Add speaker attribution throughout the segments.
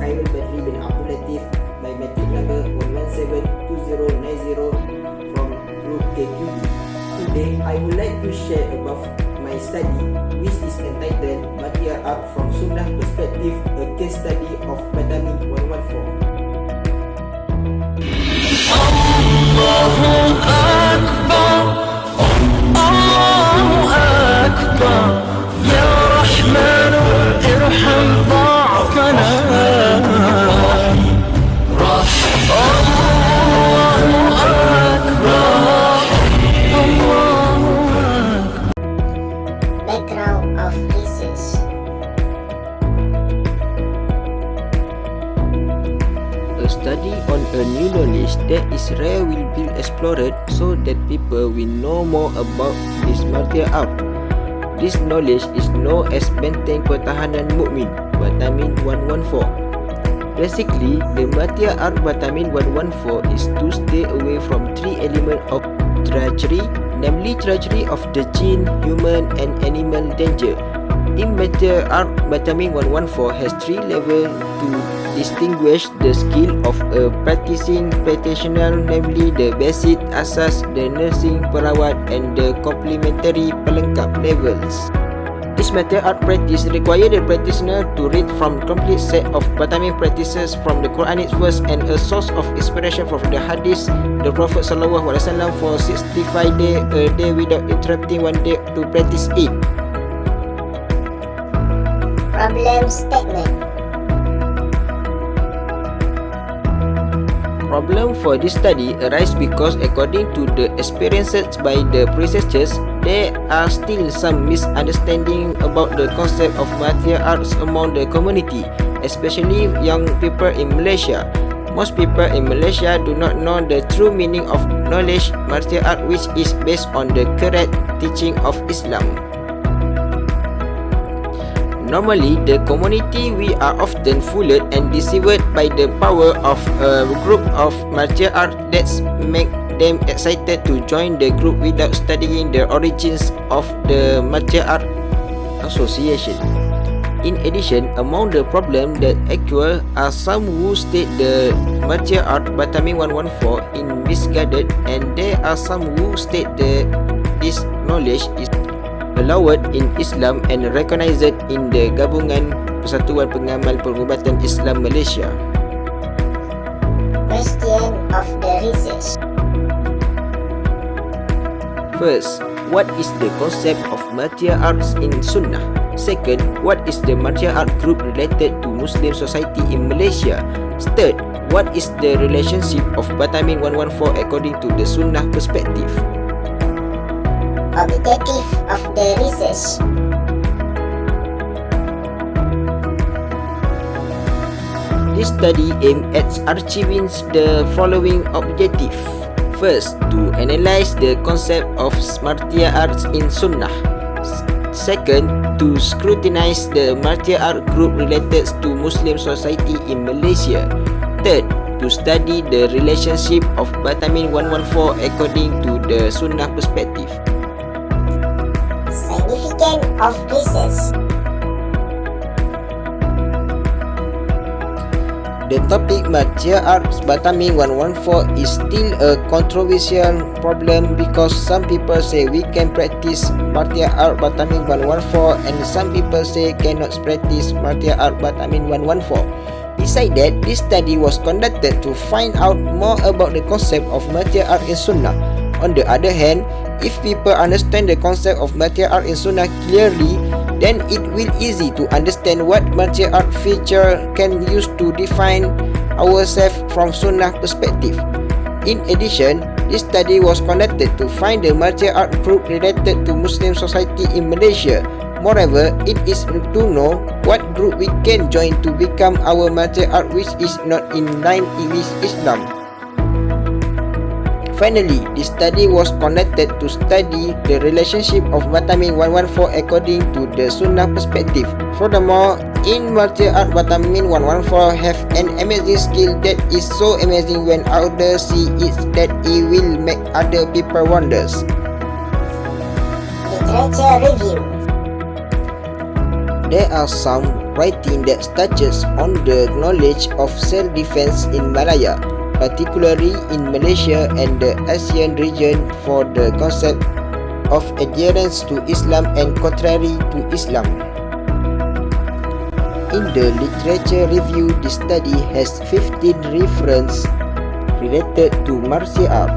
Speaker 1: Khairul Badri bin Abdul Latif by matric number 1172090 from Group KQB. Today, I would like to share about my study, which is entitled Martial Art from Sunnah Perspective, a case study of Batami 114.
Speaker 2: Background of research.
Speaker 3: A study on a new knowledge that is rare will be explored so that people will know more about this martial art. This knowledge is known as Benteng Pertahanan Mukmin, Batamin 114. Basically, the martial art Batamin 114 is to stay away from three elements of treachery, namely treachery of the jinn, human and animal danger. In martial art, Batamin 114 has three levels to distinguish the skill of a practicing practitioner, namely the basic, asas, the nursing, perawat and the complementary pelengkap levels. This martial art practice requires the practitioner to read from complete set of Batamin practices from the Quranic verse and a source of inspiration from the hadith the Prophet ﷺ for 65 days a day without interrupting one day to practice it.
Speaker 2: Problem statement.
Speaker 3: Problem for this study arises because according to the experiences by the researchers, there are still some misunderstanding about the concept of martial arts among the community, especially young people in Malaysia. Most people in Malaysia do not know the true meaning of knowledge martial art, which is based on the correct teaching of Islam. Normally, the community we are often fooled and deceived by the power of a group of martial art that make them excited to join the group without studying the origins of the martial art association. In addition, among the problems that occur are some who state the martial art Batamin 114 is misguided, and there are some who state that this knowledge is allowed in Islam and recognized in the Gabungan Persatuan Pengamal Perubatan Islam Malaysia.
Speaker 2: Question of the research.
Speaker 3: First, what is the concept of martial arts in Sunnah? Second, what is the martial art group related to Muslim society in Malaysia? Third, what is the relationship of Batamin 114 according to the Sunnah perspective?
Speaker 2: Objective of the research.
Speaker 3: This study aimed at achieving the following objective. First, to analyze the concept of martial arts in Sunnah. Second, to scrutinize the martial art group related to Muslim society in Malaysia. Third, to study the relationship of Batamin 114 according to the Sunnah perspective.
Speaker 2: Significance of research.
Speaker 3: The topic martial arts Batamin 114 is still a controversial problem because some people say we can practice martial art Batamin 114 and some people say cannot practice martial art Batamin 114. Besides that, this study was conducted to find out more about the concept of martial art in Sunnah. On the other hand, if people understand the concept of martial art in Sunnah clearly, then it will easy to understand what martial art feature can use to define ourselves from Sunnah perspective. In addition, this study was conducted to find the martial art group related to Muslim society in Malaysia. Moreover, it is to know what group we can join to become our martial art which is not in line with Islam. Finally, this study was conducted to study the relationship of Batamin 114 according to the Sunnah perspective. Furthermore, in martial art, Batamin 114 have an amazing skill that is so amazing when others see it that it will make other people wonders.
Speaker 2: Literature review.
Speaker 3: There are some writing that touches on the knowledge of self-defense in Malaya, particularly in Malaysia and the ASEAN region, for the concept of adherence to Islam and contrary to Islam. In the literature review, this study has 15 references related to martial art.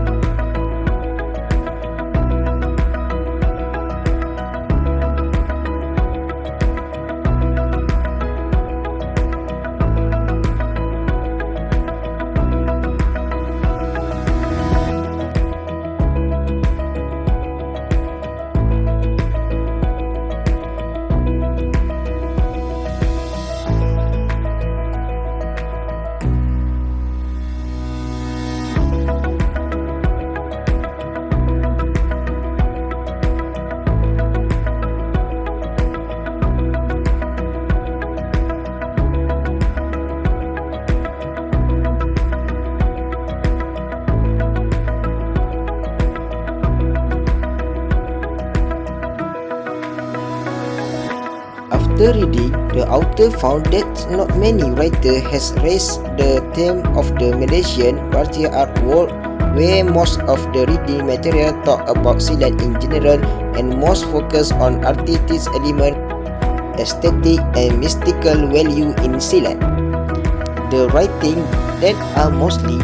Speaker 3: After reading, the author found that not many writers has raised the theme of the Malaysian martial art world, where most of the reading material talk about silat in general and most focus on artistic element, aesthetic and mystical value in silat. The writing that are mostly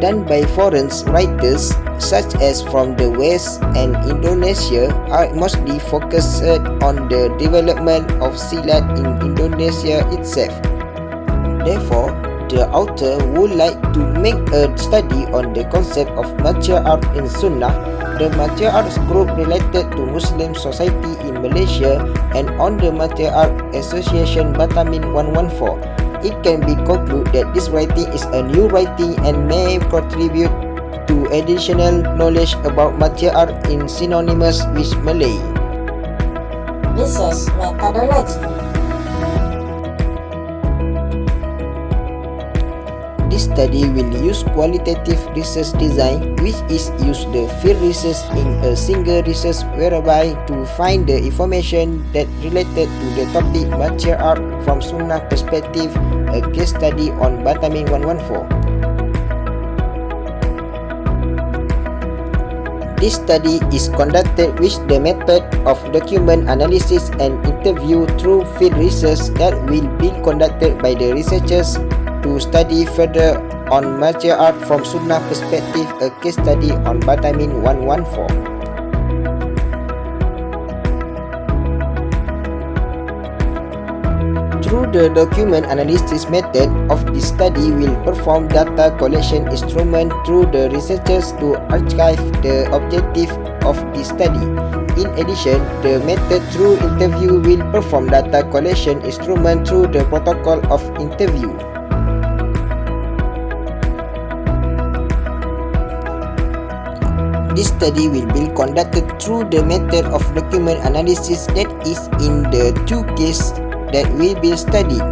Speaker 3: done by foreign writers such as from the West and Indonesia are mostly focused on the development of silat in Indonesia itself. Therefore, the author would like to make a study on the concept of martial art in Sunnah, the martial arts group related to Muslim society in Malaysia, and on the Martial Art Association Batamin 114. It can be concluded that this writing is a new writing and may contribute to additional knowledge about martial art in synonymous with Malay.
Speaker 2: Research methodology.
Speaker 3: This study will use qualitative research design, which is use the field research in a single research whereby to find the information that related to the topic martial art from Sunnah perspective, a case study on Batamin 114. This study is conducted with the method of document analysis and interview through field research that will be conducted by the researchers to study further on martial art from Sunnah perspective, a case study on Batamin 114. Through the document analysis method of this study will perform data collection instrument through the researchers to archive the objective of this study. In addition, the method through interview will perform data collection instrument through the protocol of interview. This study will be conducted through the method of document analysis that is in the two cases that will be studied.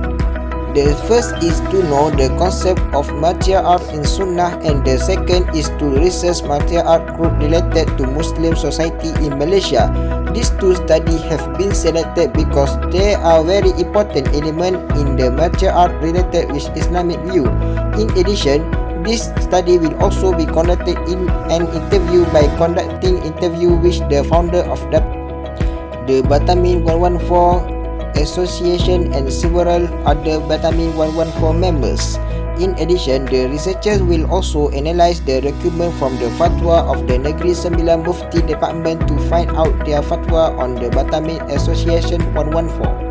Speaker 3: The first is to know the concept of martial art in Sunnah, and the second is to research martial art group related to Muslim society in Malaysia. These two studies have been selected because they are very important element in the martial art related with Islamic view. In addition, this study will also be conducted in an interview by conducting interview with the founder of the Batamin 114 Association and several other Batamin 114 members. In addition, the researchers will also analyze the document from the fatwa of the Negeri Sembilan Mufti Department to find out their fatwa on the Batamin Association 114.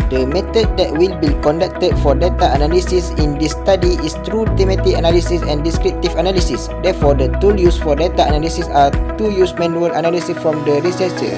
Speaker 3: The method that will be conducted for data analysis in this study is through thematic analysis and descriptive analysis. Therefore, the tool used for data analysis are to use manual analysis from the researcher.